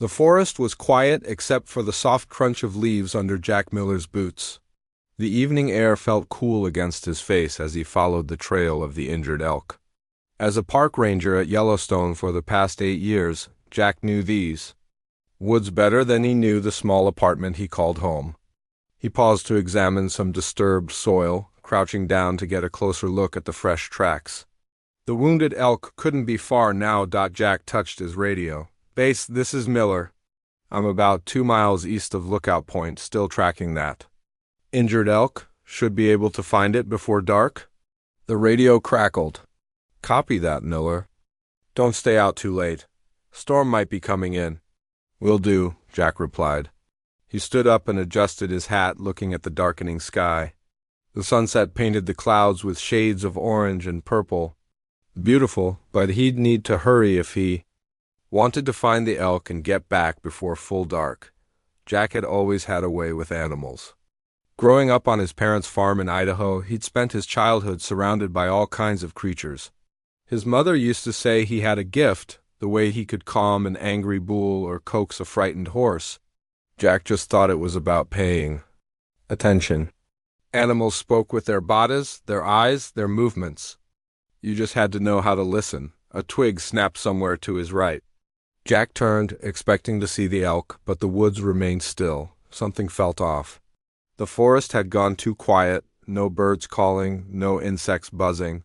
The forest was quiet except for the soft crunch of leaves under Jack Miller's boots. The evening air felt cool against his face as he followed the trail of the injured elk. As a park ranger at Yellowstone for the past 8 years, Jack knew these woods better than he knew the small apartment he called home. He paused to examine some disturbed soil, crouching down to get a closer look at the fresh tracks. The wounded elk couldn't be far now. Jack touched his radio. "Base, this is Miller. I'm about 2 miles east of Lookout Point, still tracking that. Injured elk? Should be able to find it before dark?" The radio crackled. "Copy that, Miller. Don't stay out too late. Storm might be coming in." "Will do," Jack replied. He stood up and adjusted his hat, looking at the darkening sky. The sunset painted the clouds with shades of orange and purple. Beautiful, but he'd need to hurry if he wanted to find the elk and get back before full dark. Jack had always had a way with animals. Growing up on his parents' farm in Idaho, he'd spent his childhood surrounded by all kinds of creatures. His mother used to say he had a gift, the way he could calm an angry bull or coax a frightened horse. Jack just thought it was about paying attention. Animals spoke with their bodies, their eyes, their movements. You just had to know how to listen. A twig snapped somewhere to his right. Jack turned, expecting to see the elk, but the woods remained still. Something felt off. The forest had gone too quiet, no birds calling, no insects buzzing.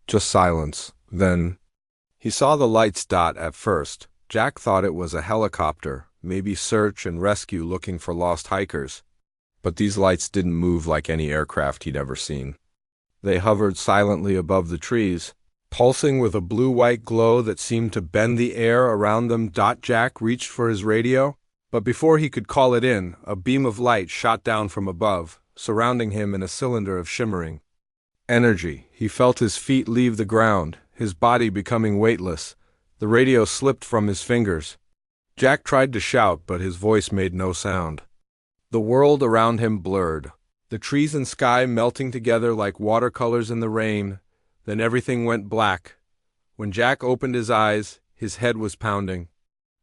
Just silence. Then he saw the lights dot at first. Jack thought it was a helicopter, maybe search and rescue looking for lost hikers. But these lights didn't move like any aircraft he'd ever seen. They hovered silently above the trees, pulsing with a blue-white glow that seemed to bend the air around them. Jack reached for his radio, but before he could call it in, a beam of light shot down from above, surrounding him in a cylinder of shimmering energy. He felt his feet leave the ground, his body becoming weightless. The radio slipped from his fingers. Jack tried to shout, but his voice made no sound. The world around him blurred, the trees and sky melting together like watercolors in the rain. Then everything went black. When Jack opened his eyes, his head was pounding.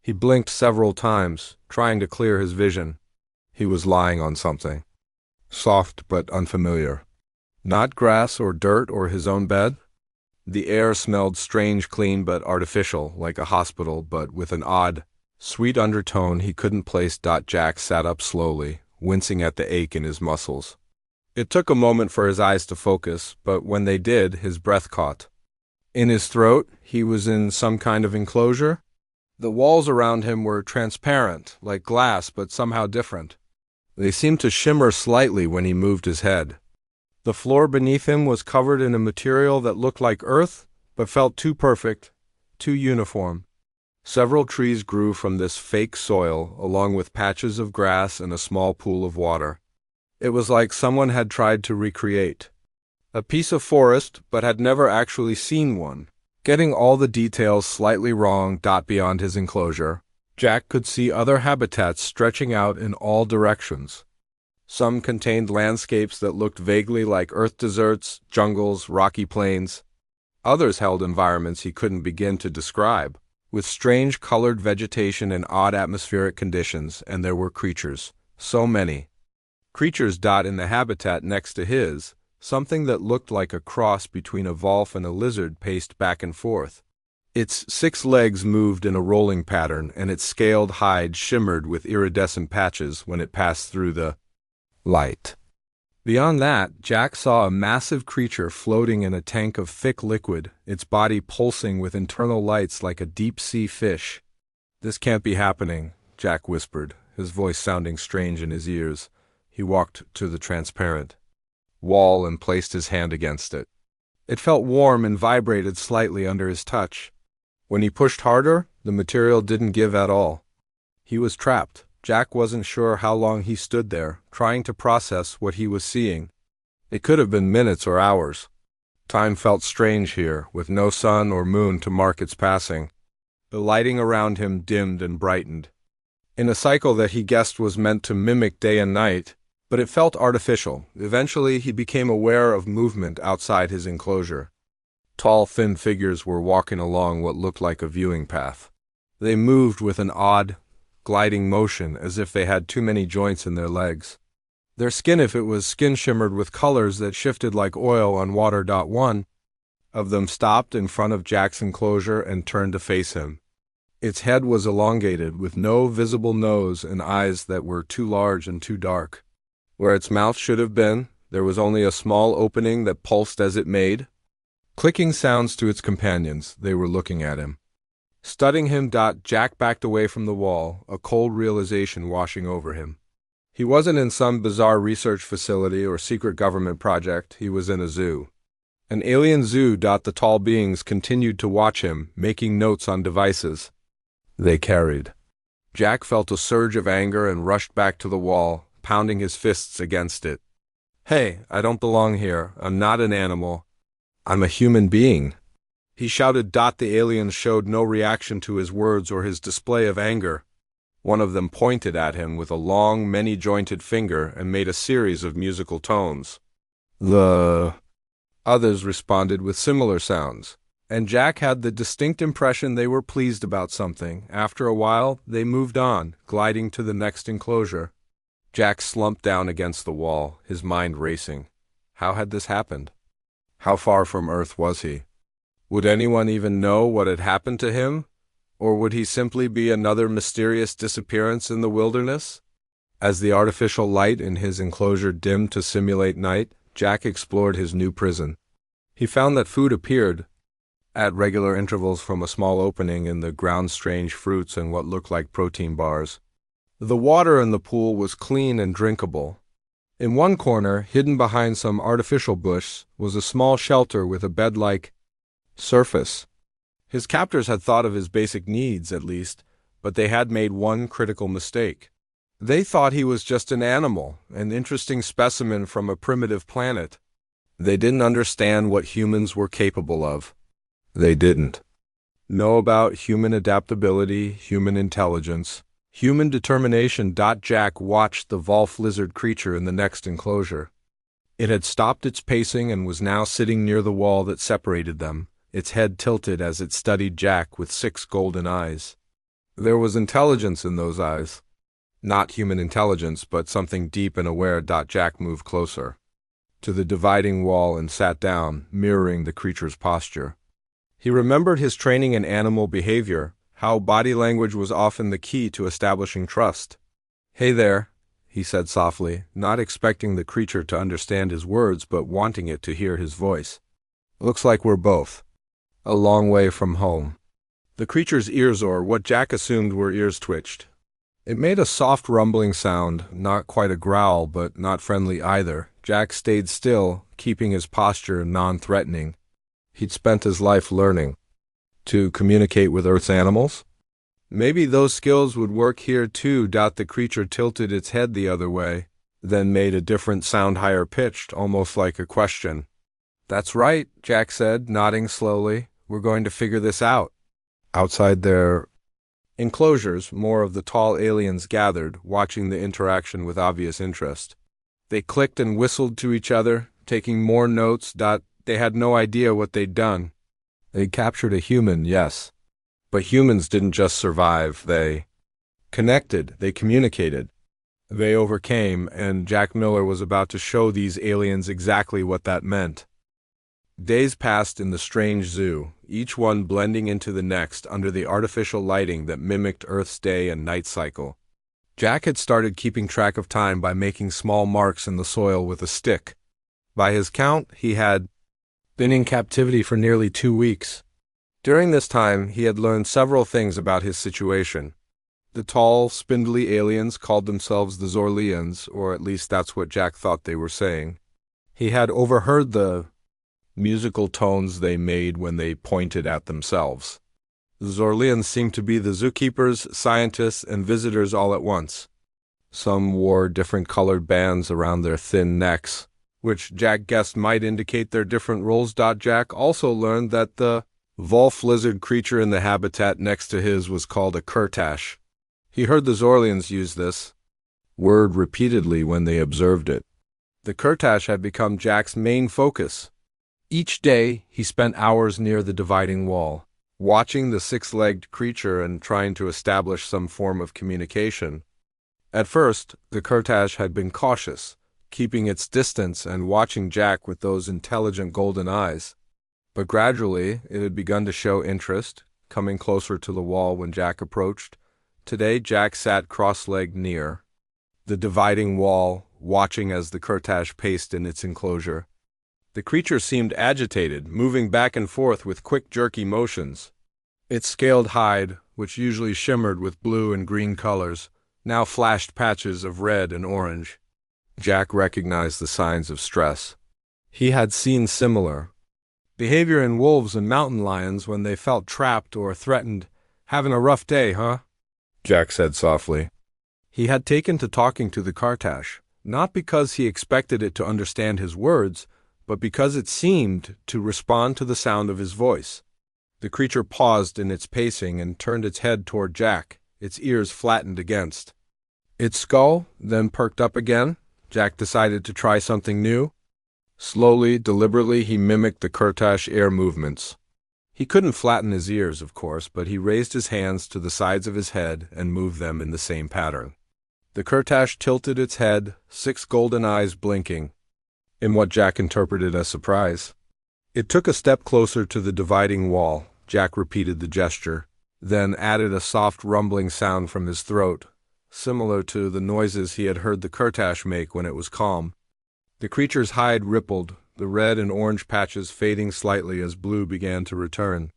He blinked several times, trying to clear his vision. He was lying on something, soft but unfamiliar. Not grass or dirt or his own bed. The air smelled strange, clean but artificial, like a hospital, but with an odd, sweet undertone he couldn't place. Jack sat up slowly, wincing at the ache in his muscles. It took a moment for his eyes to focus, but when they did, his breath caught. In his throat, he was in some kind of enclosure. The walls around him were transparent, like glass, but somehow different. They seemed to shimmer slightly when he moved his head. The floor beneath him was covered in a material that looked like earth, but felt too perfect, too uniform. Several trees grew from this fake soil, along with patches of grass and a small pool of water. It was like someone had tried to recreate a piece of forest, but had never actually seen one. Getting all the details slightly wrong. Beyond his enclosure, Jack could see other habitats stretching out in all directions. Some contained landscapes that looked vaguely like earth deserts, jungles, rocky plains. Others held environments he couldn't begin to describe, with strange colored vegetation and odd atmospheric conditions, and there were creatures. So many creatures. In the habitat next to his, something that looked like a cross between a wolf and a lizard paced back and forth. Its 6 legs moved in a rolling pattern, and its scaled hide shimmered with iridescent patches when it passed through the light. Beyond that, Jack saw a massive creature floating in a tank of thick liquid, its body pulsing with internal lights like a deep-sea fish. "This can't be happening," Jack whispered, his voice sounding strange in his ears. He walked to the transparent wall and placed his hand against it. It felt warm and vibrated slightly under his touch. When he pushed harder, the material didn't give at all. He was trapped. Jack wasn't sure how long he stood there, trying to process what he was seeing. It could have been minutes or hours. Time felt strange here, with no sun or moon to mark its passing. The lighting around him dimmed and brightened, in a cycle that he guessed was meant to mimic day and night, but it felt artificial. Eventually, he became aware of movement outside his enclosure. Tall, thin figures were walking along what looked like a viewing path. They moved with an odd, gliding motion as if they had too many joints in their legs. Their skin, if it was skin, shimmered with colors that shifted like oil on water. One of them stopped in front of Jack's enclosure and turned to face him. Its head was elongated, with no visible nose and eyes that were too large and too dark. Where its mouth should have been, there was only a small opening that pulsed as it made clicking sounds to its companions. They were looking at him. Studying him. Jack backed away from the wall, a cold realization washing over him. He wasn't in some bizarre research facility or secret government project. He was in a zoo. An alien zoo. The tall beings continued to watch him, making notes on devices they carried. Jack felt a surge of anger and rushed back to the wall, pounding his fists against it. "Hey, I don't belong here. I'm not an animal. I'm a human being," he shouted. The aliens showed no reaction to his words or his display of anger. One of them pointed at him with a long, many-jointed finger and made a series of musical tones. The others responded with similar sounds, and Jack had the distinct impression they were pleased about something. After a while, they moved on, gliding to the next enclosure. Jack slumped down against the wall, his mind racing. How had this happened? How far from Earth was he? Would anyone even know what had happened to him? Or would he simply be another mysterious disappearance in the wilderness? As the artificial light in his enclosure dimmed to simulate night, Jack explored his new prison. He found that food appeared at regular intervals from a small opening in the ground, strange fruits and what looked like protein bars. The water in the pool was clean and drinkable. In one corner, hidden behind some artificial bush, was a small shelter with a bed-like surface. His captors had thought of his basic needs, at least, but they had made one critical mistake. They thought he was just an animal, an interesting specimen from a primitive planet. They didn't understand what humans were capable of. They didn't know about human adaptability, human intelligence, human determination. Jack watched the Volf lizard creature in the next enclosure. It had stopped its pacing and was now sitting near the wall that separated them, its head tilted as it studied Jack with 6 golden eyes. There was intelligence in those eyes. Not human intelligence, but something deep and aware. Jack moved closer to the dividing wall and sat down, mirroring the creature's posture. He remembered his training in animal behavior, how body language was often the key to establishing trust. "Hey there," he said softly, not expecting the creature to understand his words but wanting it to hear his voice. "Looks like we're both a long way from home." The creature's ears, or what Jack assumed were ears, twitched. It made a soft rumbling sound, not quite a growl, but not friendly either. Jack stayed still, keeping his posture non-threatening. He'd spent his life learning to communicate with Earth's animals. Maybe those skills would work here too. The creature tilted its head the other way, then made a different sound, higher pitched, almost like a question. "That's right," Jack said, nodding slowly. "We're going to figure this out." Outside their enclosures, more of the tall aliens gathered, watching the interaction with obvious interest. They clicked and whistled to each other, taking more notes. They had no idea what they'd done. They'd captured a human, yes. But humans didn't just survive. They connected. They communicated. They overcame, and Jack Miller was about to show these aliens exactly what that meant. Days passed in the strange zoo, each one blending into the next under the artificial lighting that mimicked Earth's day and night cycle. Jack had started keeping track of time by making small marks in the soil with a stick. By his count, he had been in captivity for nearly 2 weeks. During this time, he had learned several things about his situation. The tall, spindly aliens called themselves the Zorlians, or at least that's what Jack thought they were saying. He had overheard the musical tones they made when they pointed at themselves. The Zorlians seemed to be the zookeepers, scientists, and visitors all at once. Some wore different colored bands around their thin necks, which Jack guessed might indicate their different roles. Jack also learned that the Volf lizard creature in the habitat next to his was called a Kurtash. He heard the Zorlians use this word repeatedly when they observed it. The Kurtash had become Jack's main focus. Each day, he spent hours near the dividing wall. watching the six-legged creature and trying to establish some form of communication. At first, the Kurtash had been cautious, keeping its distance and watching Jack with those intelligent golden eyes. But gradually, it had begun to show interest, coming closer to the wall when Jack approached. Today, Jack sat cross-legged near the dividing wall, watching as the Kurtash paced in its enclosure. The creature seemed agitated, moving back and forth with quick, jerky motions. Its scaled hide, which usually shimmered with blue and green colors, now flashed patches of red and orange. Jack recognized the signs of stress. He had seen similar behavior in wolves and mountain lions when they felt trapped or threatened. "Having a rough day, huh?" Jack said softly. He had taken to talking to the Kurtash, not because he expected it to understand his words, but because it seemed to respond to the sound of his voice. The creature paused in its pacing and turned its head toward Jack, its ears flattened against its skull, then perked up again. Jack decided to try something new. Slowly, deliberately, he mimicked the Kurtash air movements. He couldn't flatten his ears, of course, but he raised his hands to the sides of his head and moved them in the same pattern. The Kurtash tilted its head, six golden eyes blinking, in what Jack interpreted as surprise. It took a step closer to the dividing wall. Jack repeated the gesture, then added a soft rumbling sound from his throat, similar to the noises he had heard the Kurtash make when it was calm. The creature's hide rippled, the red and orange patches fading slightly as blue began to return.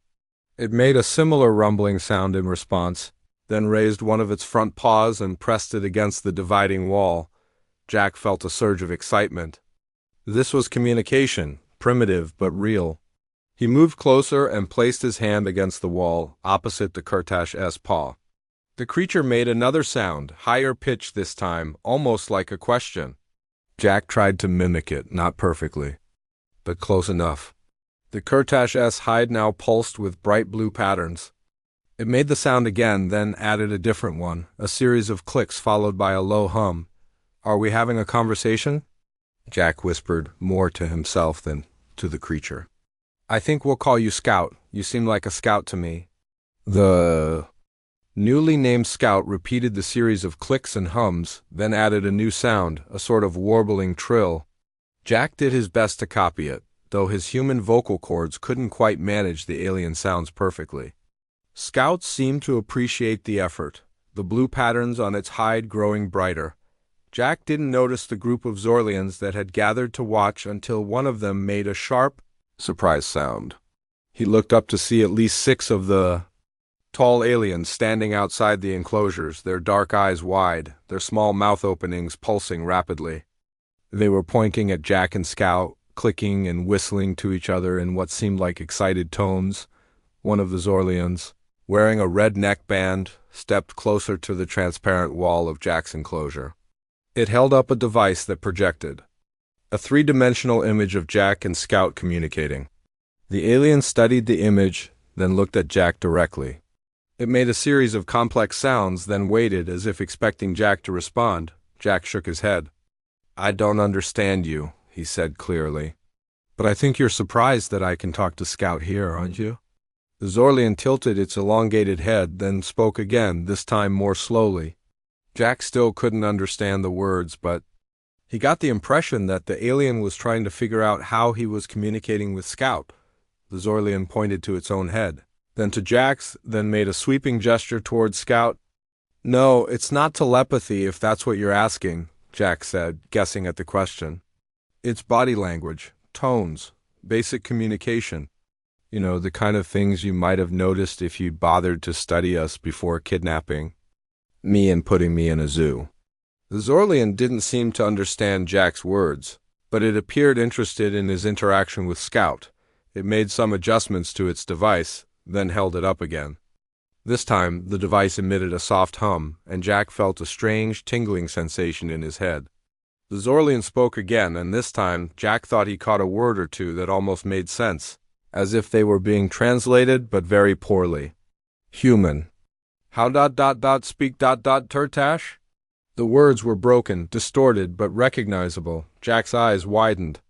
It made a similar rumbling sound in response, then raised one of its front paws and pressed it against the dividing wall. Jack felt a surge of excitement. This was communication, primitive but real. He moved closer and placed his hand against the wall, opposite the Kurtash's paw. The creature made another sound, higher pitched this time, almost like a question. Jack tried to mimic it, not perfectly, but close enough. The Kurtash's hide now pulsed with bright blue patterns. It made the sound again, then added a different one, a series of clicks followed by a low hum. "Are we having a conversation?" Jack whispered, more to himself than to the creature. "I think we'll call you Scout. You seem like a scout to me." The newly named Scout repeated the series of clicks and hums, then added a new sound, a sort of warbling trill. Jack did his best to copy it, though his human vocal cords couldn't quite manage the alien sounds perfectly. Scout seemed to appreciate the effort, the blue patterns on its hide growing brighter. Jack didn't notice the group of Zorlians that had gathered to watch until one of them made a sharp, surprise sound. He looked up to see at least six of the tall aliens standing outside the enclosures, their dark eyes wide, their small mouth openings pulsing rapidly. They were pointing at Jack and Scout, clicking and whistling to each other in what seemed like excited tones. One of the Zorlians, wearing a red neckband, stepped closer to the transparent wall of Jack's enclosure. It held up a device that projected a three-dimensional image of Jack and Scout communicating. The alien studied the image, then looked at Jack directly. It made a series of complex sounds, then waited as if expecting Jack to respond. Jack shook his head. "I don't understand you," he said clearly. "But I think you're surprised that I can talk to Scout here, aren't you?" The Zorlian tilted its elongated head, then spoke again, this time more slowly. Jack still couldn't understand the words, but he got the impression that the alien was trying to figure out how he was communicating with Scout. The Zorlian pointed to its own head, then to Jack's, then made a sweeping gesture towards Scout. "No, it's not telepathy if that's what you're asking," Jack said, guessing at the question. "It's body language, tones, basic communication. You know, the kind of things you might have noticed if you'd bothered to study us before kidnapping me and putting me in a zoo." The Zorlian didn't seem to understand Jack's words, but it appeared interested in his interaction with Scout. It made some adjustments to its device, then held it up again. This time, the device emitted a soft hum, and Jack felt a strange, tingling sensation in his head. The Zorlian spoke again, and this time, Jack thought he caught a word or two that almost made sense, as if they were being translated, but very poorly. "Human. How speak Turtash?" The words were broken, distorted, but recognizable. Jack's eyes widened.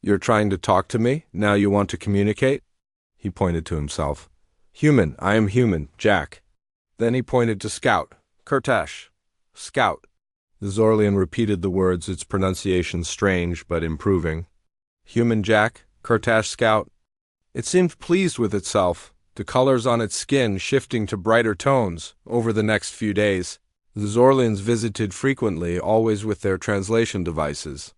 "You're trying to talk to me? Now you want to communicate?" He pointed to himself. Human, I am human, Jack. Then he pointed to Scout. Kurtash. Scout. The Zorlian repeated the words, its pronunciation strange but improving. Human Jack, Kurtash Scout. It seemed pleased with itself, the colors on its skin shifting to brighter tones over the next few days. The Zorlians visited frequently, always with their translation devices.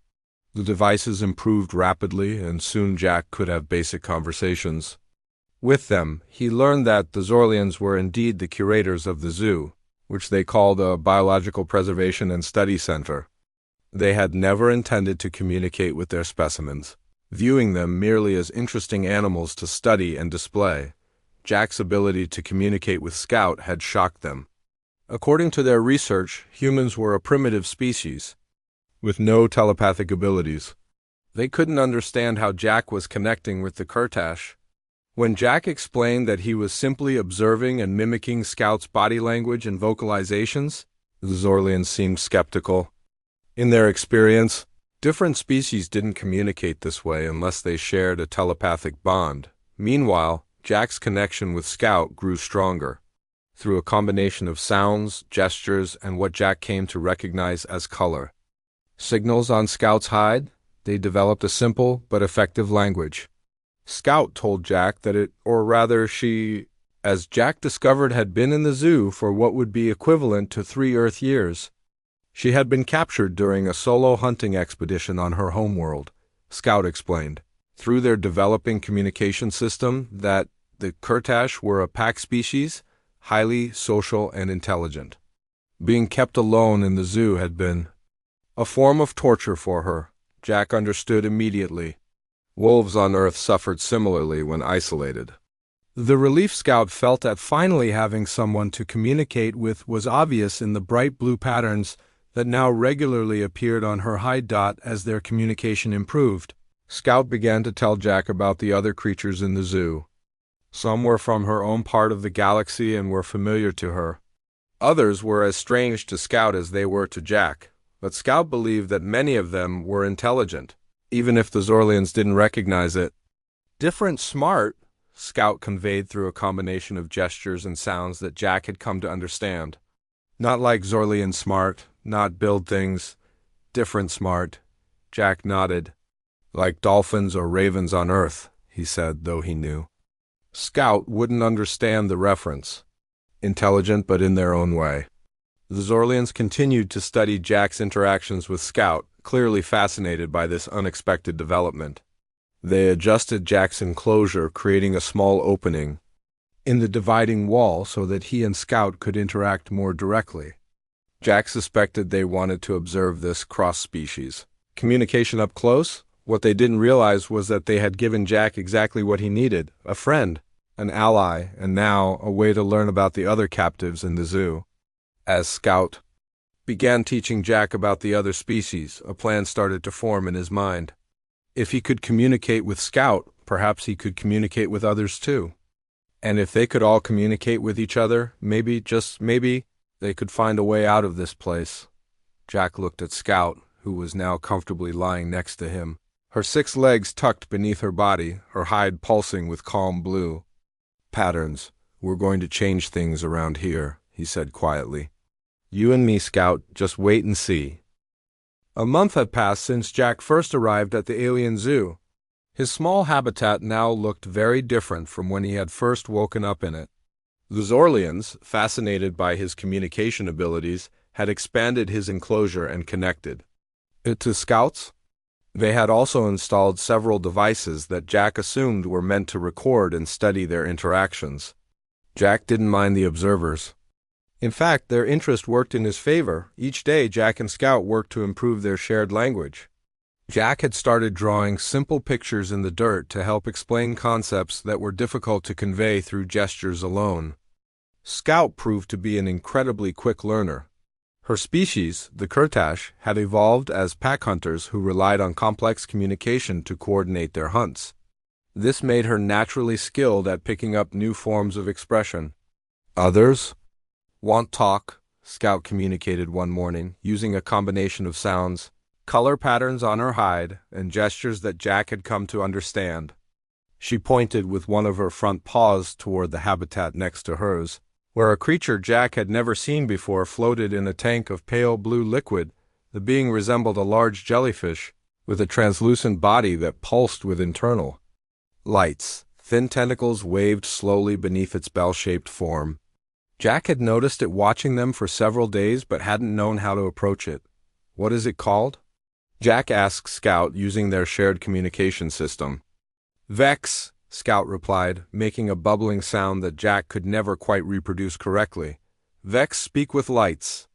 The devices improved rapidly, and soon Jack could have basic conversations. With them, he learned that the Zorlians were indeed the curators of the zoo, which they called a Biological Preservation and Study Center. They had never intended to communicate with their specimens, viewing them merely as interesting animals to study and display. Jack's ability to communicate with Scout had shocked them. According to their research, humans were a primitive species, with no telepathic abilities. They couldn't understand how Jack was connecting with the Kurtash. When Jack explained that he was simply observing and mimicking Scout's body language and vocalizations, the Zorlians seemed skeptical. In their experience, different species didn't communicate this way unless they shared a telepathic bond. Meanwhile, Jack's connection with Scout grew stronger. Through a combination of sounds, gestures, and what Jack came to recognize as color. Signals on Scout's hide, they developed a simple but effective language. Scout told Jack that it, or rather she, as Jack discovered, had been in the zoo for what would be equivalent to 3 Earth years. She had been captured during a solo hunting expedition on her homeworld, Scout explained, through their developing communication system that the Kurtash were a pack species, highly social and intelligent. Being kept alone in the zoo had been a form of torture for her, Jack understood immediately. Wolves on Earth suffered similarly when isolated. The relief Scout felt at finally having someone to communicate with was obvious in the bright blue patterns that now regularly appeared on her hide dot as their communication improved. Scout began to tell Jack about the other creatures in the zoo. Some were from her own part of the galaxy and were familiar to her. Others were as strange to Scout as they were to Jack, but Scout believed that many of them were intelligent, even if the Zorlians didn't recognize it. Different smart, Scout conveyed through a combination of gestures and sounds that Jack had come to understand. Not like Zorlian smart, not build things. Different smart. Jack nodded. Like dolphins or ravens on Earth, he said, though he knew. Scout wouldn't understand the reference. Intelligent, but in their own way. The Zorlians continued to study Jack's interactions with Scout, clearly fascinated by this unexpected development. They adjusted Jack's enclosure, creating a small opening in the dividing wall so that he and Scout could interact more directly. Jack suspected they wanted to observe this cross-species communication up close. What they didn't realize was that they had given Jack exactly what he needed, a friend, an ally, and now a way to learn about the other captives in the zoo. As Scout began teaching Jack about the other species, a plan started to form in his mind. If he could communicate with Scout, perhaps he could communicate with others too. And if they could all communicate with each other, maybe, just maybe, they could find a way out of this place. Jack looked at Scout, who was now comfortably lying next to him, her 6 legs tucked beneath her body, her hide pulsing with calm blue. Patterns. We're going to change things around here, he said quietly. You and me, Scout, just wait and see. A month had passed since Jack first arrived at the alien zoo. His small habitat now looked very different from when he had first woken up in it. The Zorlians, fascinated by his communication abilities, had expanded his enclosure and connected it to Scout's. They had also installed several devices that Jack assumed were meant to record and study their interactions. Jack didn't mind the observers. In fact, their interest worked in his favor. Each day, Jack and Scout worked to improve their shared language. Jack had started drawing simple pictures in the dirt to help explain concepts that were difficult to convey through gestures alone. Scout proved to be an incredibly quick learner. Her species, the Kurtash, had evolved as pack hunters who relied on complex communication to coordinate their hunts. This made her naturally skilled at picking up new forms of expression. Others want talk, Scout communicated one morning, using a combination of sounds, color patterns on her hide, and gestures that Jack had come to understand. She pointed with one of her front paws toward the habitat next to hers, where a creature Jack had never seen before floated in a tank of pale blue liquid. The being resembled a large jellyfish, with a translucent body that pulsed with internal lights. Thin tentacles waved slowly beneath its bell-shaped form. Jack had noticed it watching them for several days but hadn't known how to approach it. "What is it called?" Jack asked Scout using their shared communication system. "Vex," Scout replied, making a bubbling sound that Jack could never quite reproduce correctly. "Vex speak with lights."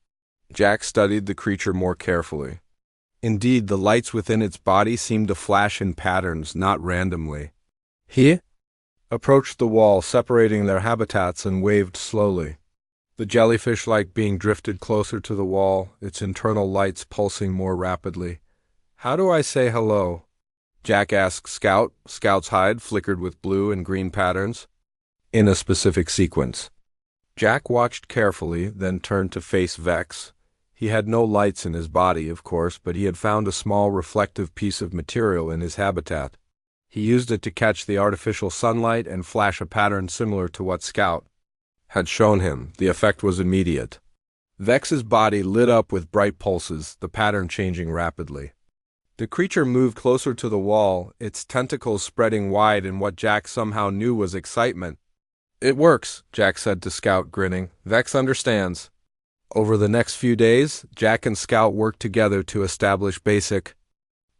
Jack studied the creature more carefully. Indeed, the lights within its body seemed to flash in patterns, not randomly. He approached the wall separating their habitats and waved slowly. The jellyfish-like being drifted closer to the wall, its internal lights pulsing more rapidly. "How do I say hello?" Jack asked Scout. Scout's hide flickered with blue and green patterns in a specific sequence. Jack watched carefully, then turned to face Vex. He had no lights in his body, of course, but he had found a small reflective piece of material in his habitat. He used it to catch the artificial sunlight and flash a pattern similar to what Scout had shown him. The effect was immediate. Vex's body lit up with bright pulses, the pattern changing rapidly. The creature moved closer to the wall, its tentacles spreading wide in what Jack somehow knew was excitement. "It works," Jack said to Scout, grinning. "Vex understands." Over the next few days, Jack and Scout worked together to establish basic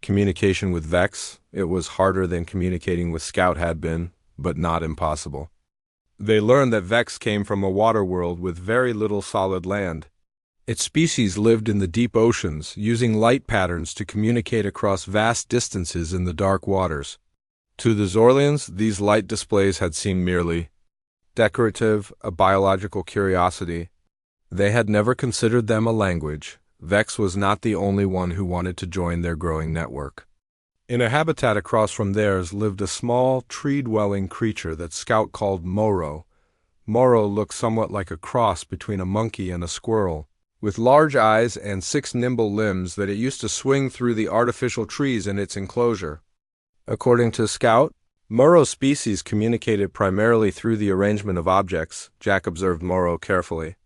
communication with Vex. It was harder than communicating with Scout had been, but not impossible. They learned that Vex came from a water world with very little solid land. Its species lived in the deep oceans, using light patterns to communicate across vast distances in the dark waters. To the Zorlians, these light displays had seemed merely decorative, a biological curiosity. They had never considered them a language. Vex was not the only one who wanted to join their growing network. In a habitat across from theirs lived a small, tree-dwelling creature that Scout called Moro. Moro looked somewhat like a cross between a monkey and a squirrel, with large eyes and 6 nimble limbs that it used to swing through the artificial trees in its enclosure. According to Scout, Moro's species communicated primarily through the arrangement of objects. Jack observed Moro carefully.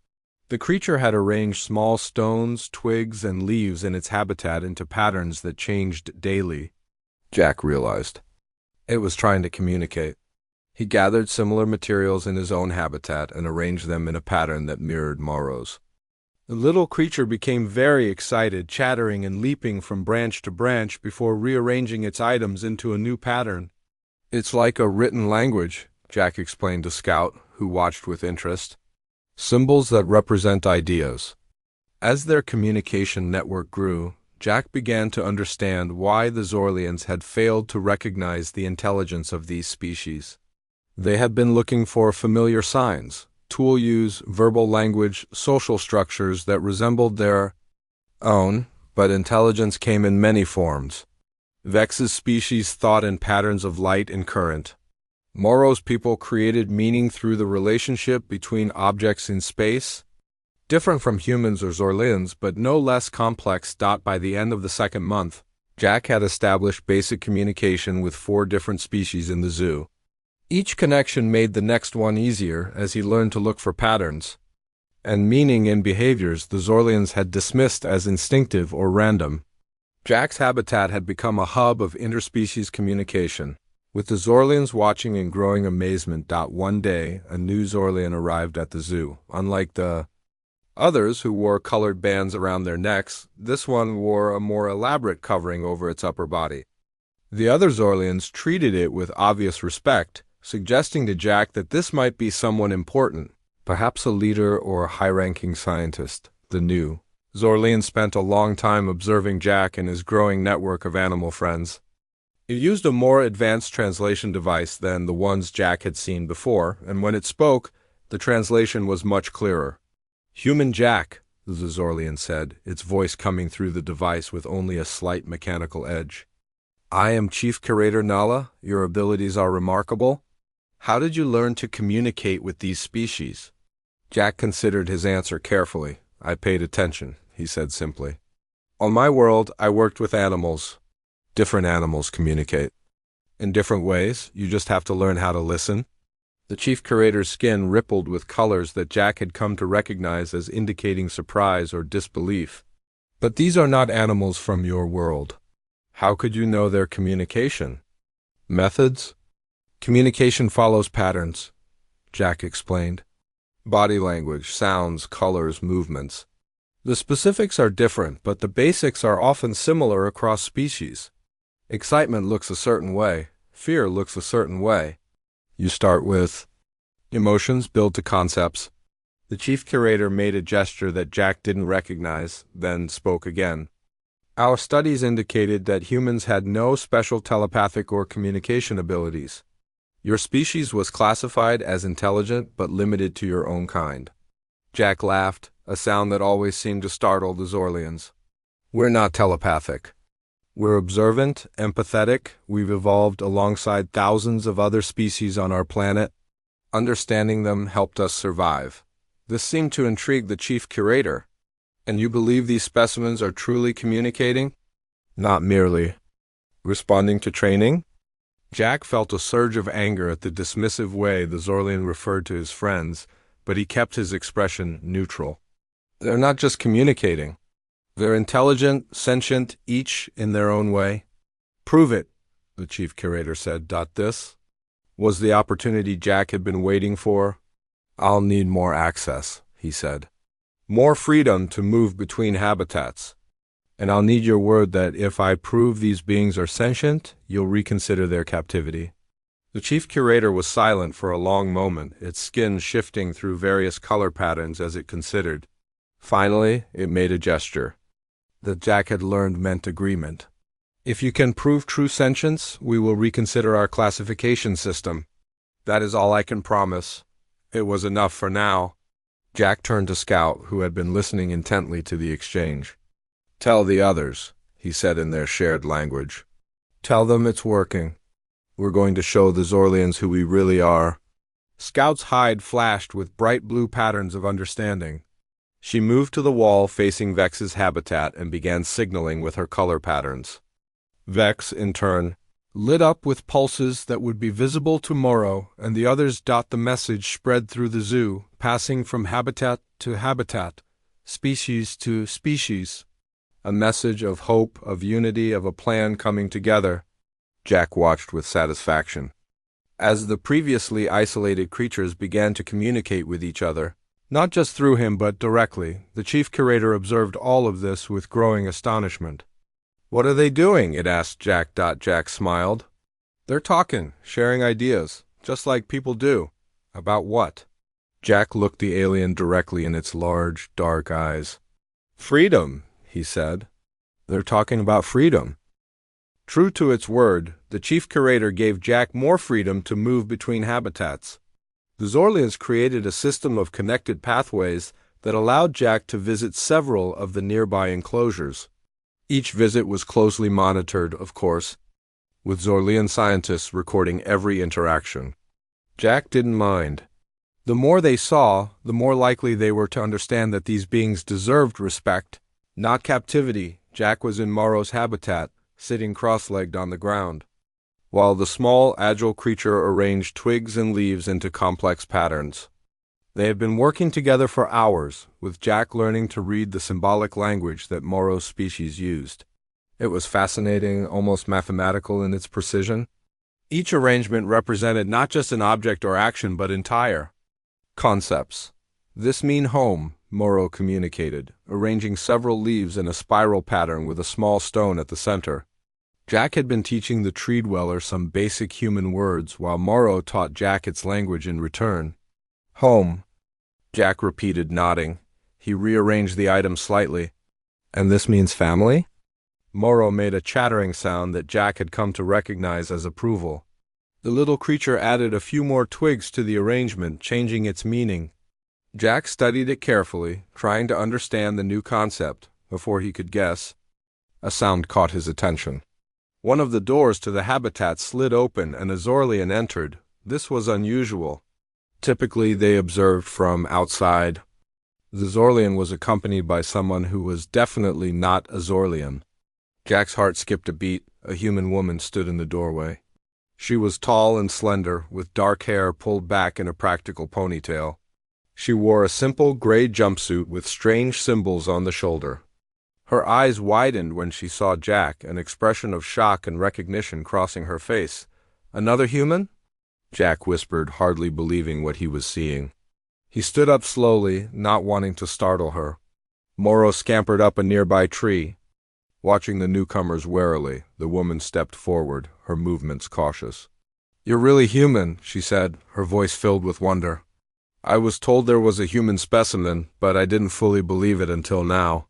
The creature had arranged small stones, twigs, and leaves in its habitat into patterns that changed daily. Jack realized it was trying to communicate. He gathered similar materials in his own habitat and arranged them in a pattern that mirrored Moro's. The little creature became very excited, chattering and leaping from branch to branch before rearranging its items into a new pattern. "It's like a written language," Jack explained to Scout, who watched with interest. "Symbols that represent ideas." As their communication network grew, Jack began to understand why the Zorlians had failed to recognize the intelligence of these species. They had been looking for familiar signs, tool use, verbal language, social structures that resembled their own, but intelligence came in many forms. Vex's species thought in patterns of light and current. Moro's people created meaning through the relationship between objects in space, different from humans or Zorlians, but no less complex. By the end of the second month, Jack had established basic communication with 4 different species in the zoo. Each connection made the next one easier as he learned to look for patterns and meaning in behaviors the Zorlians had dismissed as instinctive or random. Jack's habitat had become a hub of interspecies communication, with the Zorlians watching in growing amazement. One day, a new Zorlian arrived at the zoo. Unlike the others who wore colored bands around their necks, this one wore a more elaborate covering over its upper body. The other Zorlians treated it with obvious respect, suggesting to Jack that this might be someone important, perhaps a leader or a high-ranking scientist. The new Zorlian spent a long time observing Jack and his growing network of animal friends. It used a more advanced translation device than the ones Jack had seen before, and when it spoke, the translation was much clearer. "Human Jack," the Zorlian said, its voice coming through the device with only a slight mechanical edge. "I am Chief Curator Nala. Your abilities are remarkable. How did you learn to communicate with these species?" Jack considered his answer carefully. "I paid attention," he said simply. "On my world, I worked with animals. Different animals communicate." In different ways, you just have to learn how to listen. The chief curator's skin rippled with colors that Jack had come to recognize as indicating surprise or disbelief. But these are not animals from your world. How could you know their communication? Methods? Communication follows patterns, Jack explained. Body language, sounds, colors, movements. The specifics are different, but the basics are often similar across species. Excitement looks a certain way. Fear looks a certain way. You start with emotions build to concepts. The chief curator made a gesture that Jack didn't recognize, then spoke again. Our studies indicated that humans had no special telepathic or communication abilities. Your species was classified as intelligent but limited to your own kind. Jack laughed, a sound that always seemed to startle the Zorlians. We're not telepathic. We're observant, empathetic. We've evolved alongside thousands of other species on our planet. Understanding them helped us survive. This seemed to intrigue the chief curator. And you believe these specimens are truly communicating? Not merely responding to training? Jack felt a surge of anger at the dismissive way the Zorlian referred to his friends, but he kept his expression neutral. They're not just communicating. They're intelligent, sentient, each in their own way. Prove it, the chief curator said. This was the opportunity Jack had been waiting for. I'll need more access, he said. More freedom to move between habitats. And I'll need your word that if I prove these beings are sentient, you'll reconsider their captivity. The chief curator was silent for a long moment, its skin shifting through various color patterns as it considered. Finally, it made a gesture that Jack had learned meant agreement. If you can prove true sentience, we will reconsider our classification system. That is all I can promise. It was enough for now. Jack turned to Scout, who had been listening intently to the exchange. Tell the others, he said in their shared language. Tell them it's working. We're going to show the Zorlians who we really are. Scout's hide flashed with bright blue patterns of understanding. She moved to the wall facing Vex's habitat and began signaling with her color patterns. Vex, in turn, lit up with pulses that would be visible tomorrow, and the others dot the message spread through the zoo, passing from habitat to habitat, species to species. A message of hope, of unity, of a plan coming together. Jack watched with satisfaction. As the previously isolated creatures began to communicate with each other, not just through him but directly, the chief curator observed all of this with growing astonishment. What are they doing? It asked Jack. Jack smiled. They're talking, sharing ideas, just like people do. About what? Jack looked the alien directly in its large, dark eyes. Freedom, he said. They're talking about freedom. True to its word, the chief curator gave Jack more freedom to move between habitats. The Zorlians created a system of connected pathways that allowed Jack to visit several of the nearby enclosures. Each visit was closely monitored, of course, with Zorlian scientists recording every interaction. Jack didn't mind. The more they saw, the more likely they were to understand that these beings deserved respect, not captivity. Jack was in Morrow's habitat, sitting cross-legged on the ground, while the small, agile creature arranged twigs and leaves into complex patterns. They had been working together for hours, with Jack learning to read the symbolic language that Morrow's species used. It was fascinating, almost mathematical in its precision. Each arrangement represented not just an object or action, but entire concepts. This mean home, Morrow communicated, arranging several leaves in a spiral pattern with a small stone at the center. Jack had been teaching the tree dweller some basic human words, while Morrow taught Jack its language in return. Home, Jack repeated, nodding. He rearranged the item slightly. And this means family? Morrow made a chattering sound that Jack had come to recognize as approval. The little creature added a few more twigs to the arrangement, changing its meaning. Jack studied it carefully, trying to understand the new concept. Before he could guess, a sound caught his attention. One of the doors to the habitat slid open and a Zorlian entered. This was unusual. Typically, they observed from outside. The Zorlian was accompanied by someone who was definitely not a Zorlian. Jack's heart skipped a beat. A human woman stood in the doorway. She was tall and slender, with dark hair pulled back in a practical ponytail. She wore a simple gray jumpsuit with strange symbols on the shoulder. Her eyes widened when she saw Jack, an expression of shock and recognition crossing her face. "Another human?" Jack whispered, hardly believing what he was seeing. He stood up slowly, not wanting to startle her. Moro scampered up a nearby tree. Watching the newcomers warily, the woman stepped forward, her movements cautious. "You're really human," she said, her voice filled with wonder. "I was told there was a human specimen, but I didn't fully believe it until now."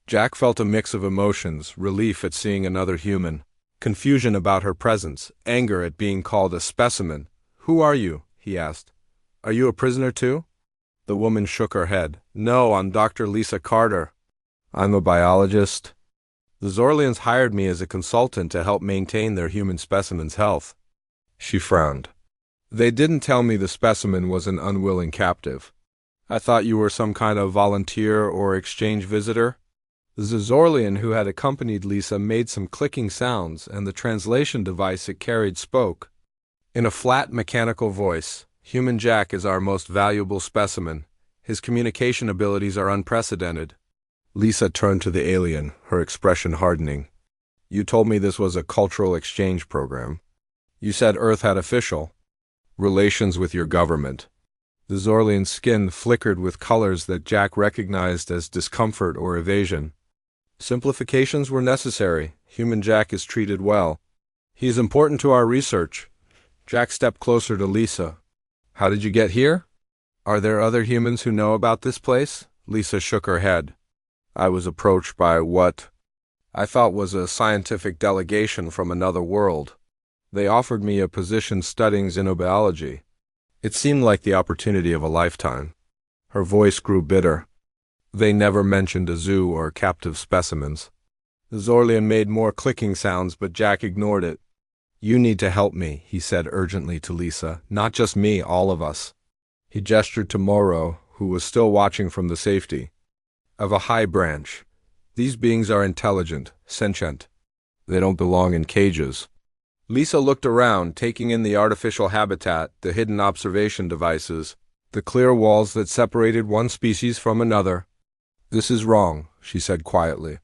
Jack felt a mix of emotions, relief at seeing another human, confusion about her presence, anger at being called a specimen. "Who are you?" he asked. "Are you a prisoner too?" The woman shook her head. "No, I'm Dr. Lisa Carter. I'm a biologist. The Zorlians hired me as a consultant to help maintain their human specimen's health." She frowned. "They didn't tell me the specimen was an unwilling captive. I thought you were some kind of volunteer or exchange visitor." The Zorlian who had accompanied Lisa made some clicking sounds, and the translation device it carried spoke. In a flat, mechanical voice, "Human Jack is our most valuable specimen. His communication abilities are unprecedented." Lisa turned to the alien, her expression hardening. "You told me this was a cultural exchange program. You said Earth had official relations with your government." The Zorlian's skin flickered with colors that Jack recognized as discomfort or evasion. "Simplifications were necessary. Human Jack is treated well. He is important to our research." Jack stepped closer to Lisa. "How did you get here? Are there other humans who know about this place?" Lisa shook her head. "I was approached by what I thought was a scientific delegation from another world. They offered me a position studying xenobiology. It seemed like the opportunity of a lifetime." Her voice grew bitter. "They never mentioned a zoo or captive specimens." The Zorlian made more clicking sounds, but Jack ignored it. "You need to help me," he said urgently to Lisa. "Not just me, all of us." He gestured to Moro, who was still watching from the safety of a high branch. "These beings are intelligent, sentient. They don't belong in cages." Lisa looked around, taking in the artificial habitat, the hidden observation devices, the clear walls that separated one species from another. "This is wrong," she said quietly.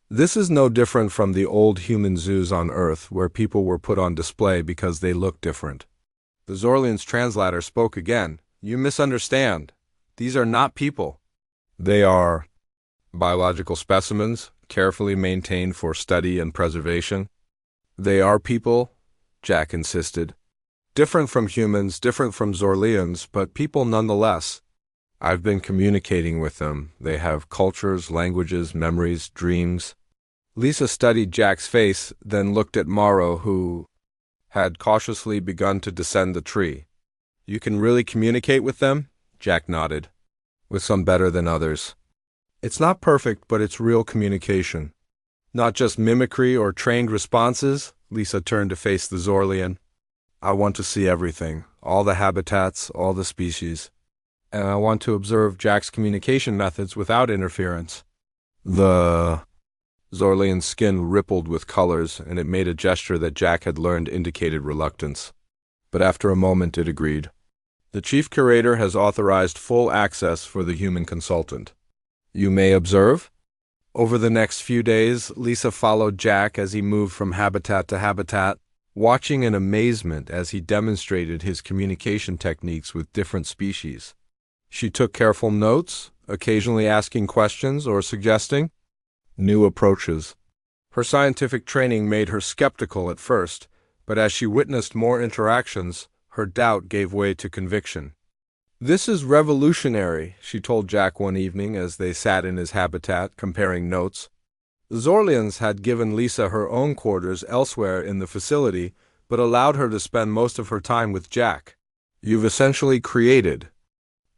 "This is no different from the old human zoos on Earth, where people were put on display because they looked different." The Zorlian's translator spoke again. "You misunderstand. These are not people. They are biological specimens, carefully maintained for study and preservation." "They are people," Jack insisted. "Different from humans, different from Zorlians, but people nonetheless. I've been communicating with them. They have cultures, languages, memories, dreams." Lisa studied Jack's face, then looked at Moro, who had cautiously begun to descend the tree. "You can really communicate with them?" Jack nodded. "With some better than others. It's not perfect, but it's real communication. Not just mimicry or trained responses." Lisa turned to face the Zorlian. "I want to see everything, all the habitats, all the species. And I want to observe Jack's communication methods without interference." The Zorlian's skin rippled with colors, and it made a gesture that Jack had learned indicated reluctance. But after a moment it agreed. "The chief curator has authorized full access for the human consultant. You may observe." Over the next few days, Lisa followed Jack as he moved from habitat to habitat, watching in amazement as he demonstrated his communication techniques with different species. She took careful notes, occasionally asking questions or suggesting new approaches. Her scientific training made her skeptical at first, but as she witnessed more interactions, her doubt gave way to conviction. "This is revolutionary," she told Jack one evening as they sat in his habitat, comparing notes. The Zorlians had given Lisa her own quarters elsewhere in the facility, but allowed her to spend most of her time with Jack. "You've essentially created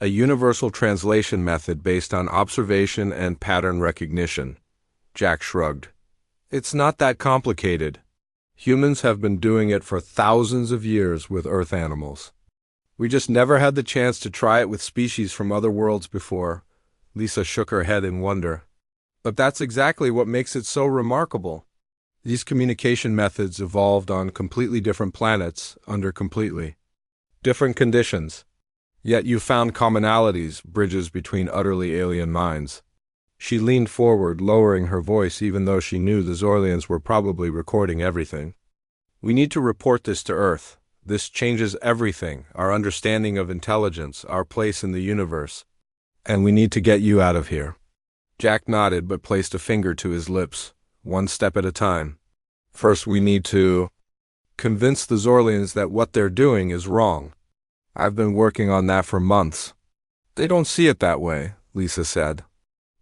a universal translation method based on observation and pattern recognition." Jack shrugged. "It's not that complicated. Humans have been doing it for thousands of years with Earth animals. We just never had the chance to try it with species from other worlds before." Lisa shook her head in wonder. "But that's exactly what makes it so remarkable." These communication methods evolved on completely different planets under completely different conditions. Yet you found commonalities, bridges between utterly alien minds. She leaned forward, lowering her voice even though she knew the Zorlians were probably recording everything. We need to report this to Earth. This changes everything, our understanding of intelligence, our place in the universe. And we need to get you out of here. Jack nodded but placed a finger to his lips, one step at a time. First, we need to convince the Zorlians that what they're doing is wrong. I've been working on that for months. They don't see it that way, Lisa said.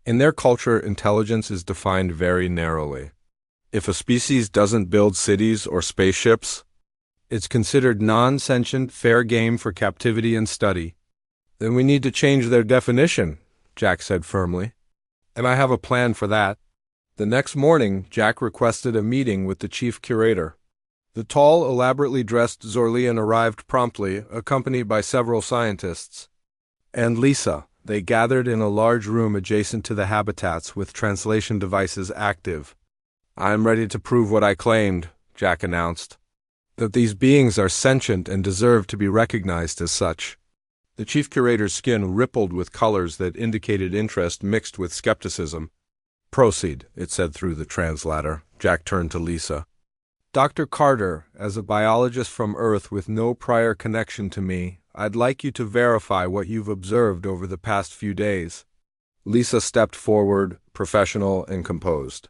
In their culture, intelligence is defined very narrowly. If a species doesn't build cities or spaceships, it's considered non-sentient, fair game for captivity and study. Then we need to change their definition, Jack said firmly. And I have a plan for that. The next morning, Jack requested a meeting with the chief curator. The tall, elaborately dressed Zorlian arrived promptly, accompanied by several scientists. And Lisa. They gathered in a large room adjacent to the habitats with translation devices active. I am ready to prove what I claimed, Jack announced. That these beings are sentient and deserve to be recognized as such. The chief curator's skin rippled with colors that indicated interest mixed with skepticism. Proceed, it said through the translator. Jack turned to Lisa. Dr. Carter, as a biologist from Earth with no prior connection to me, I'd like you to verify what you've observed over the past few days. Lisa stepped forward, professional and composed.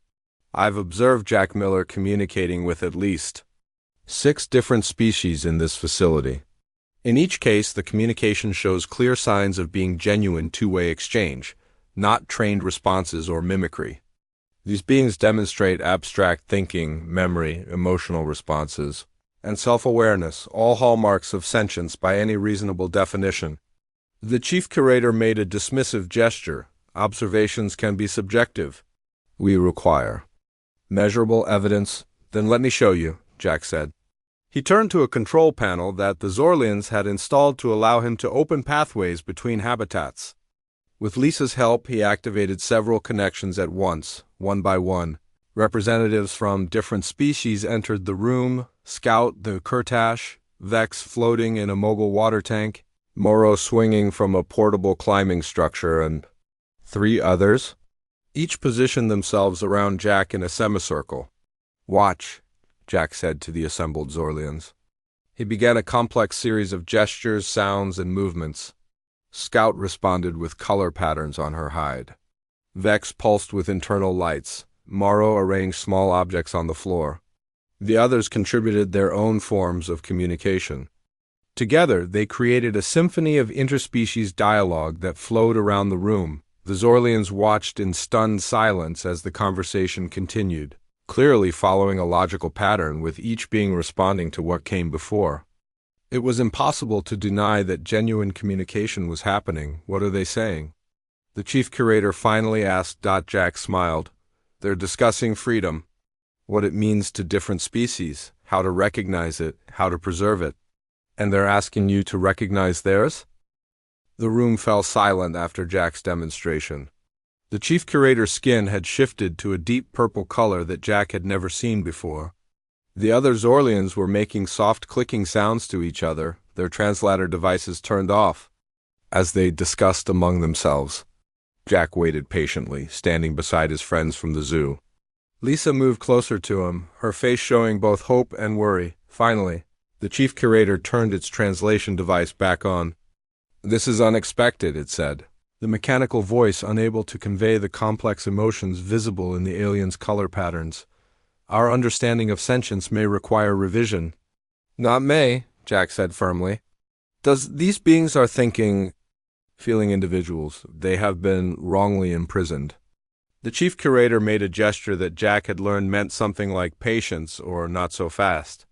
I've observed Jack Miller communicating with at least 6 different species in this facility. In each case, the communication shows clear signs of being genuine two-way exchange, not trained responses or mimicry. These beings demonstrate abstract thinking, memory, emotional responses, and self-awareness, all hallmarks of sentience by any reasonable definition. The chief curator made a dismissive gesture. Observations can be subjective. We require measurable evidence. Then let me show you, Jack said. He turned to a control panel that the Zorlians had installed to allow him to open pathways between habitats. With Lisa's help, he activated several connections at once, one by one. Representatives from different species entered the room: Scout, the Kurtash, Vex floating in a mobile water tank, Moro swinging from a portable climbing structure, and 3 others. Each positioned themselves around Jack in a semicircle. Watch, Jack said to the assembled Zorlians. He began a complex series of gestures, sounds, and movements. Scout responded with color patterns on her hide. Vex pulsed with internal lights. Morrow arranged small objects on the floor. The others contributed their own forms of communication. Together, they created a symphony of interspecies dialogue that flowed around the room. The Zorlians watched in stunned silence as the conversation continued, clearly following a logical pattern, with each being responding to what came before. It was impossible to deny that genuine communication was happening. What are they saying? The chief curator finally asked. Jack smiled. They're discussing freedom, what it means to different species, how to recognize it, how to preserve it. And they're asking you to recognize theirs? The room fell silent after Jack's demonstration. The chief curator's skin had shifted to a deep purple color that Jack had never seen before. The other Zorlians were making soft clicking sounds to each other, their translator devices turned off, as they discussed among themselves. Jack waited patiently, standing beside his friends from the zoo. Lisa moved closer to him, her face showing both hope and worry. Finally, the chief curator turned its translation device back on. This is unexpected, it said, the mechanical voice unable to convey the complex emotions visible in the aliens' color patterns. Our understanding of sentience may require revision. Not may, Jack said firmly. These beings are feeling individuals. They have been wrongly imprisoned. The chief curator made a gesture that Jack had learned meant something like patience or not so fast.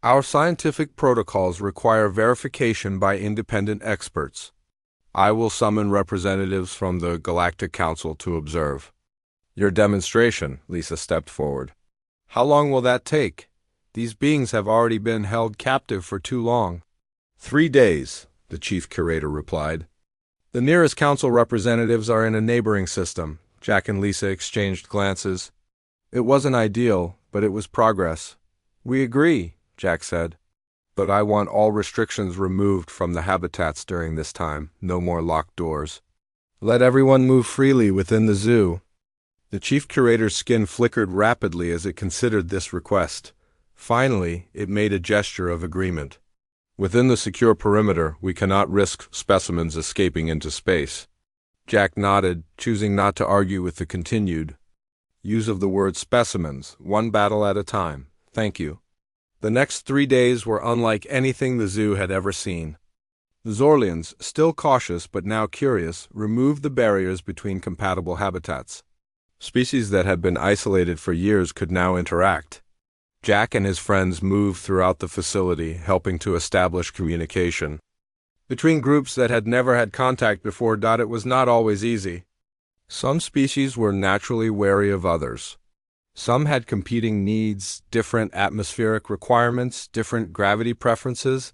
Our scientific protocols require verification by independent experts. I will summon representatives from the Galactic Council to observe. Your demonstration, Lisa stepped forward. How long will that take? These beings have already been held captive for too long. 3 days, the chief curator replied. The nearest council representatives are in a neighboring system. Jack and Lisa exchanged glances. It wasn't ideal. but it was progress. "We agree," Jack said. "But I want all restrictions removed from the habitats during this time. No more locked doors. Let everyone move freely within the zoo." The chief curator's skin flickered rapidly as it considered this request. Finally, it made a gesture of agreement. "Within the secure perimeter, we cannot risk specimens escaping into space." Jack nodded, choosing not to argue with the continued use of the word specimens, one battle at a time. "Thank you." The next 3 days were unlike anything the zoo had ever seen. The Zorlians, still cautious but now curious, removed the barriers between compatible habitats. Species that had been isolated for years could now interact. Jack and his friends moved throughout the facility, helping to establish communication between groups that had never had contact before. It was not always easy. Some species were naturally wary of others. Some had competing needs, different atmospheric requirements, different gravity preferences,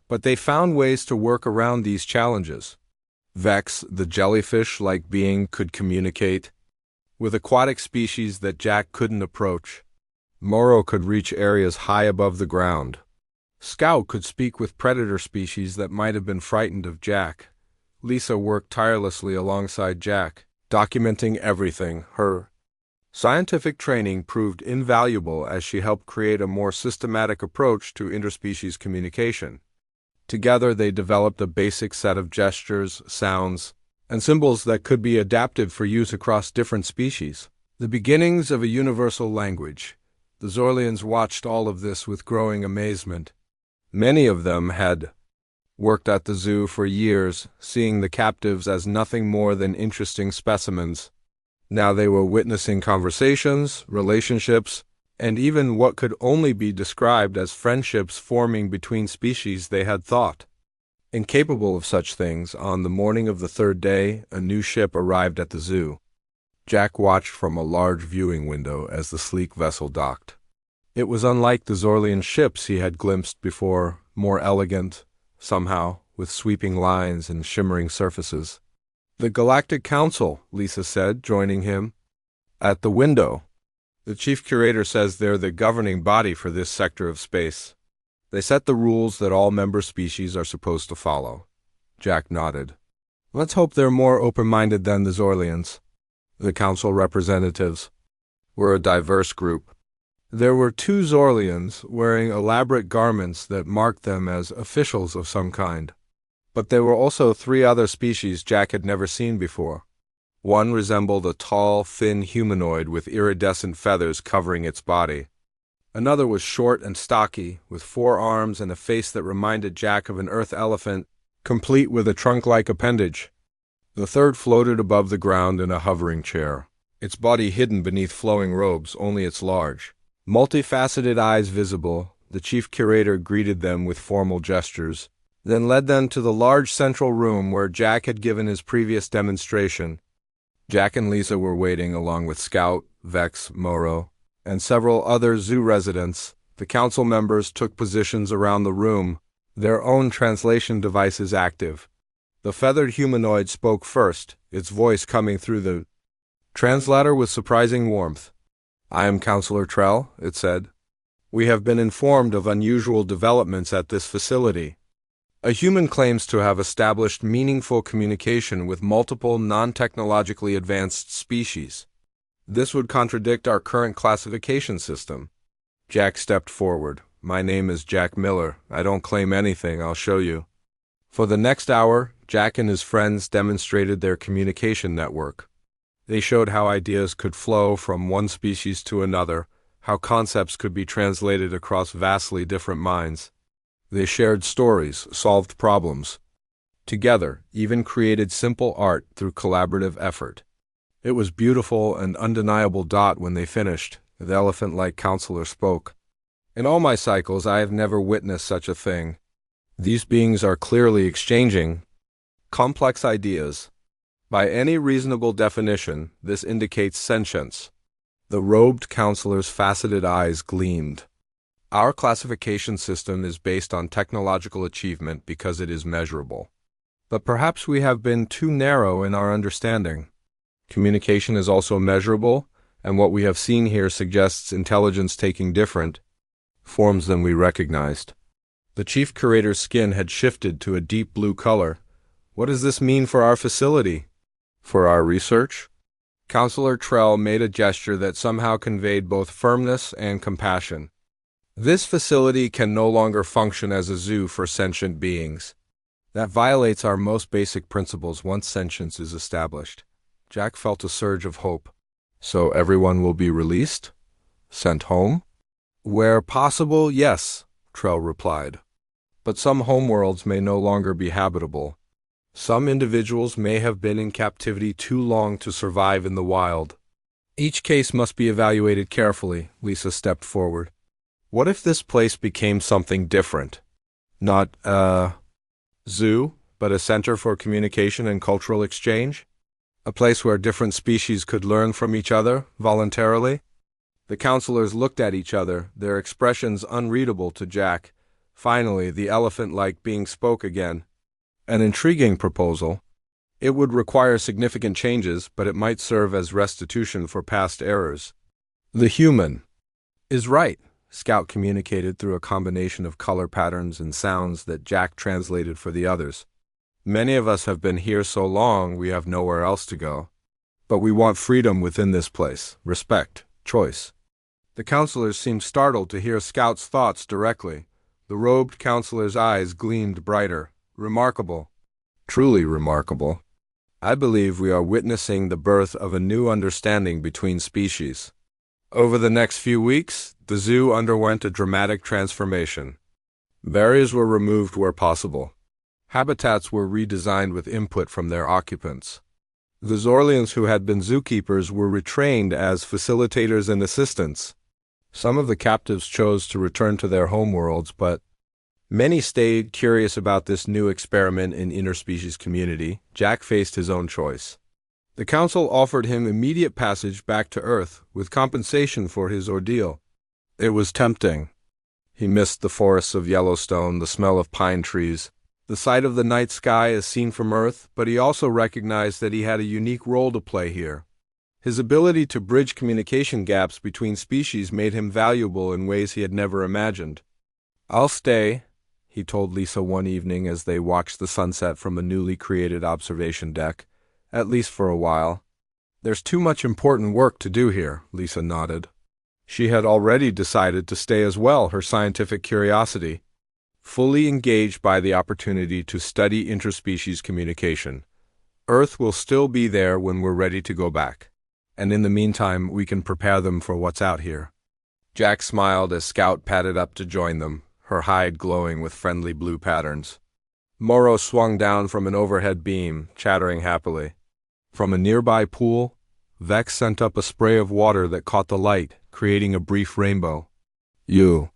but they found ways to work around these challenges. Vex, the jellyfish-like being, could communicate with aquatic species that Jack couldn't approach. Moro could reach areas high above the ground. Scout could speak with predator species that might have been frightened of Jack. Lisa worked tirelessly alongside Jack, documenting everything. Her scientific training proved invaluable as she helped create a more systematic approach to interspecies communication. Together, they developed a basic set of gestures, sounds, and symbols that could be adapted for use across different species. The beginnings of a universal language. The Zorlians watched all of this with growing amazement. Many of them had worked at the zoo for years, seeing the captives as nothing more than interesting specimens. Now they were witnessing conversations, relationships, and even what could only be described as friendships forming between species they had thought incapable of such things. On the morning of the third day, a new ship arrived at the zoo. Jack watched from a large viewing window as the sleek vessel docked. It was unlike the Zorlian ships he had glimpsed before, more elegant, somehow, with sweeping lines and shimmering surfaces. "The Galactic Council," Lisa said, joining him at the window. "The chief curator says they're the governing body for this sector of space. They set the rules that all member species are supposed to follow." Jack nodded. "Let's hope they're more open-minded than the Zorlians." The council representatives were a diverse group. There were 2 Zorlians wearing elaborate garments that marked them as officials of some kind. But there were also 3 other species Jack had never seen before. One resembled a tall, thin humanoid with iridescent feathers covering its body. Another was short and stocky, with 4 arms and a face that reminded Jack of an earth elephant, complete with a trunk-like appendage. The third floated above the ground in a hovering chair, its body hidden beneath flowing robes, only its large, multifaceted eyes visible. The chief curator greeted them with formal gestures, then led them to the large central room where Jack had given his previous demonstration. Jack and Lisa were waiting along with Scout, Vex, Moro, and several other zoo residents. The council members took positions around the room, their own translation devices active. The feathered humanoid spoke first, its voice coming through the translator with surprising warmth. "I am Counselor Trell," it said. "We have been informed of unusual developments at this facility. A human claims to have established meaningful communication with multiple non-technologically advanced species. This would contradict our current classification system." Jack stepped forward. "My name is Jack Miller. I don't claim anything. I'll show you." For the next hour, Jack and his friends demonstrated their communication network. They showed how ideas could flow from one species to another, how concepts could be translated across vastly different minds. They shared stories, solved problems. Together, even created simple art through collaborative effort. It was beautiful and undeniable. When they finished, the elephant-like counselor spoke. "In all my cycles, I have never witnessed such a thing. These beings are clearly exchanging complex ideas. By any reasonable definition, this indicates sentience." The robed counselor's faceted eyes gleamed. "Our classification system is based on technological achievement because it is measurable. But perhaps we have been too narrow in our understanding. Communication is also measurable, and what we have seen here suggests intelligence taking different forms than we recognized. The chief curator's skin had shifted to a deep blue color. What does this mean for our facility? For our research? Counselor Trell made a gesture that somehow conveyed both firmness and compassion. This facility can no longer function as a zoo for sentient beings. That violates our most basic principles once sentience is established. Jack felt a surge of hope. So everyone will be released? Sent home? Where possible, yes, Trell replied. But some homeworlds may no longer be habitable. Some individuals may have been in captivity too long to survive in the wild. Each case must be evaluated carefully, Lisa stepped forward. What if this place became something different? Not a zoo, but a center for communication and cultural exchange? A place where different species could learn from each other, voluntarily? The counselors looked at each other, their expressions unreadable to Jack. Finally, the elephant-like being spoke again. An intriguing proposal. It would require significant changes, but it might serve as restitution for past errors. The human is right, Scout communicated through a combination of color patterns and sounds that Jack translated for the others. Many of us have been here so long we have nowhere else to go. But we want freedom within this place, respect, choice. The counselors seemed startled to hear Scout's thoughts directly. The robed counselor's eyes gleamed brighter. Remarkable. Truly remarkable. I believe we are witnessing the birth of a new understanding between species. Over the next few weeks, the zoo underwent a dramatic transformation. Barriers were removed where possible. Habitats were redesigned with input from their occupants. The Zorlians who had been zookeepers were retrained as facilitators and assistants. Some of the captives chose to return to their homeworlds, but many stayed curious about this new experiment in interspecies community. Jack faced his own choice. The council offered him immediate passage back to Earth with compensation for his ordeal. It was tempting. He missed the forests of Yellowstone, the smell of pine trees, the sight of the night sky as seen from Earth, but he also recognized that he had a unique role to play here. His ability to bridge communication gaps between species made him valuable in ways he had never imagined. I'll stay, he told Lisa one evening as they watched the sunset from a newly created observation deck, at least for a while. There's too much important work to do here, Lisa nodded. She had already decided to stay as well, her scientific curiosity, fully engaged by the opportunity to study interspecies communication. Earth will still be there when we're ready to go back. And in the meantime, we can prepare them for what's out here. Jack smiled as Scout padded up to join them, her hide glowing with friendly blue patterns. Morrow swung down from an overhead beam, chattering happily. From a nearby pool, Vex sent up a spray of water that caught the light, creating a brief rainbow. You.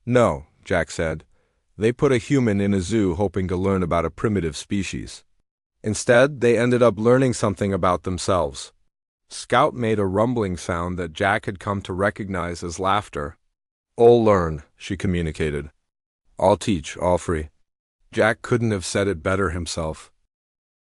No, Jack said. They put a human in a zoo hoping to learn about a primitive species. Instead, they ended up learning something about themselves. Scout made a rumbling sound that Jack had come to recognize as laughter. All learn, she communicated. All teach, all free. Jack couldn't have said it better himself.